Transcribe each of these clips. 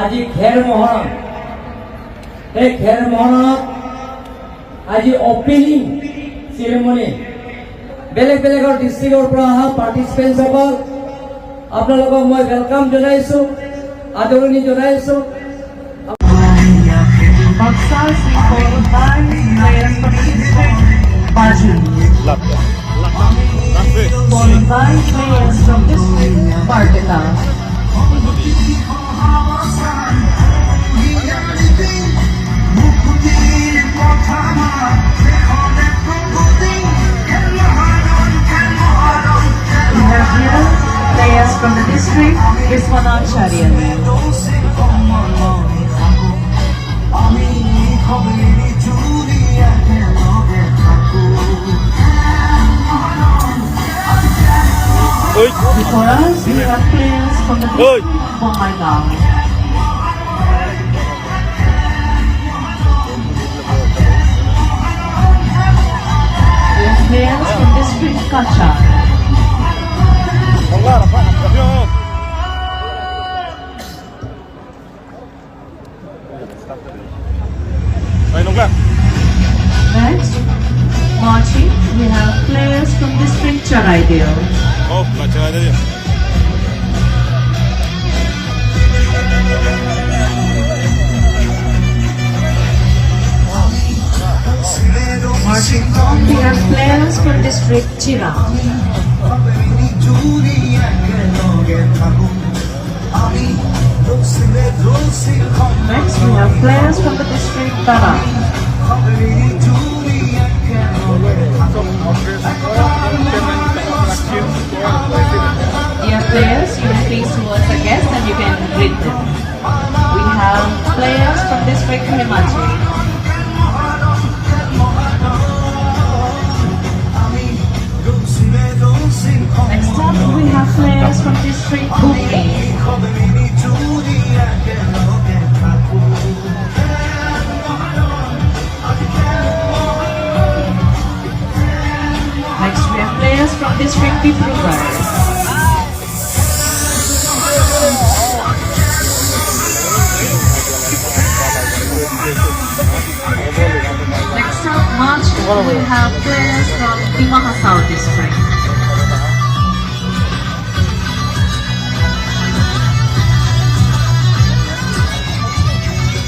আজি খেল মহাৰণ এই খেল মহাৰণত আজি অপেনিং চেৰেমনি বেলেগ বেলেগৰ ডিষ্ট্ৰিক্টৰ পৰা অহা পাৰ্টিচিপেণ্টসকল আপোনালোকক মই ৱেলকাম জনাইছোঁ, আদৰণি জনাইছোঁ। Players from the district, Viswanath Charian. Before us, we have players from the district, Bongaigaon. We have players from district KASA. Next, marching, we have players from district Charaideo. Marching on, we have players from district Chira. Next, we have players from the district Bara. Dear players, you can please towards the guests and you can greet them. We have players from district Himachal. Next up, we have players from district Bukit. Next, we have players from district Diphu Karbi. Next up, March, we have players from South district.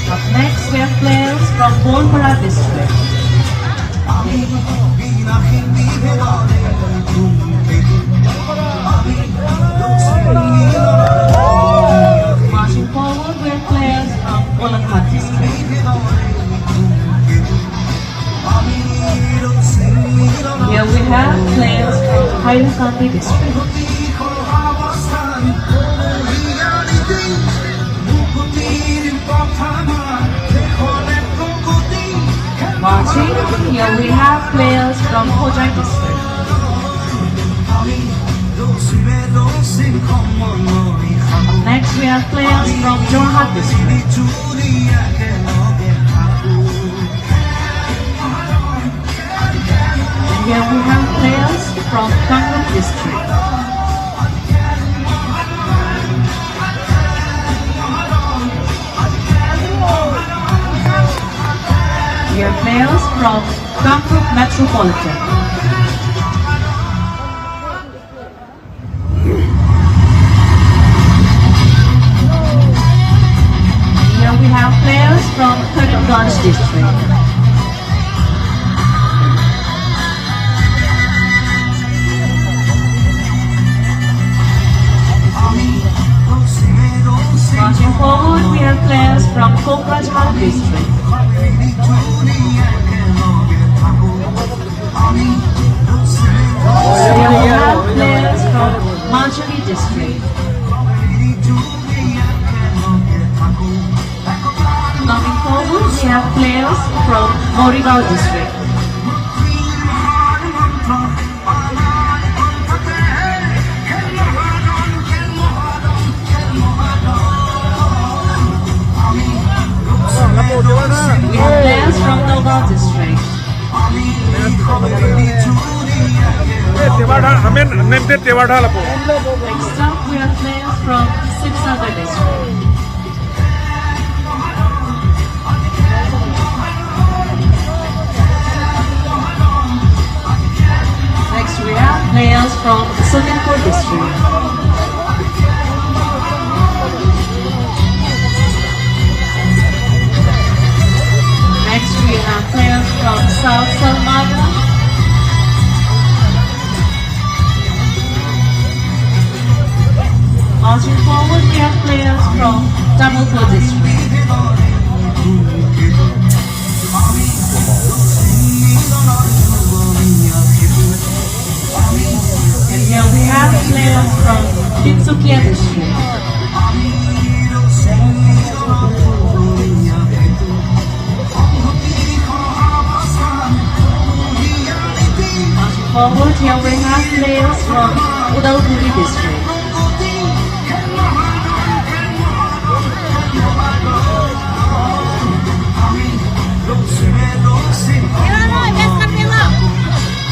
Up next, we have players from Bonpara district. Marching forward, we have players from Golaghat district. Here we have players from Hailakandi district. Marching, here we have players from Hojai district. Next we have players from Jorhat district. And here we have players from Kangnam district. We have players from Kamrup Metropolitan. Here we have players from Karimganj district. Marching forward, we have players from Kokrajhar district. Here we have players from Manjali district. Coming forward, we have players from Morigao district. We have players from Nagaon district. Next up, we have players from Sibsagar district. Diphu district. Next we have players from South Khel Maharan. Marching forward we have players from Diphu district. And here we have players from Tinsukia district. Marching forward, here we have players from Udalguri district.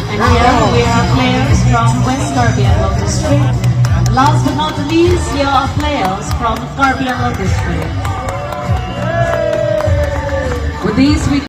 And here we have players from West Karbi Anglong district. And last but not least, here are players from Karbi Anglong district. With these we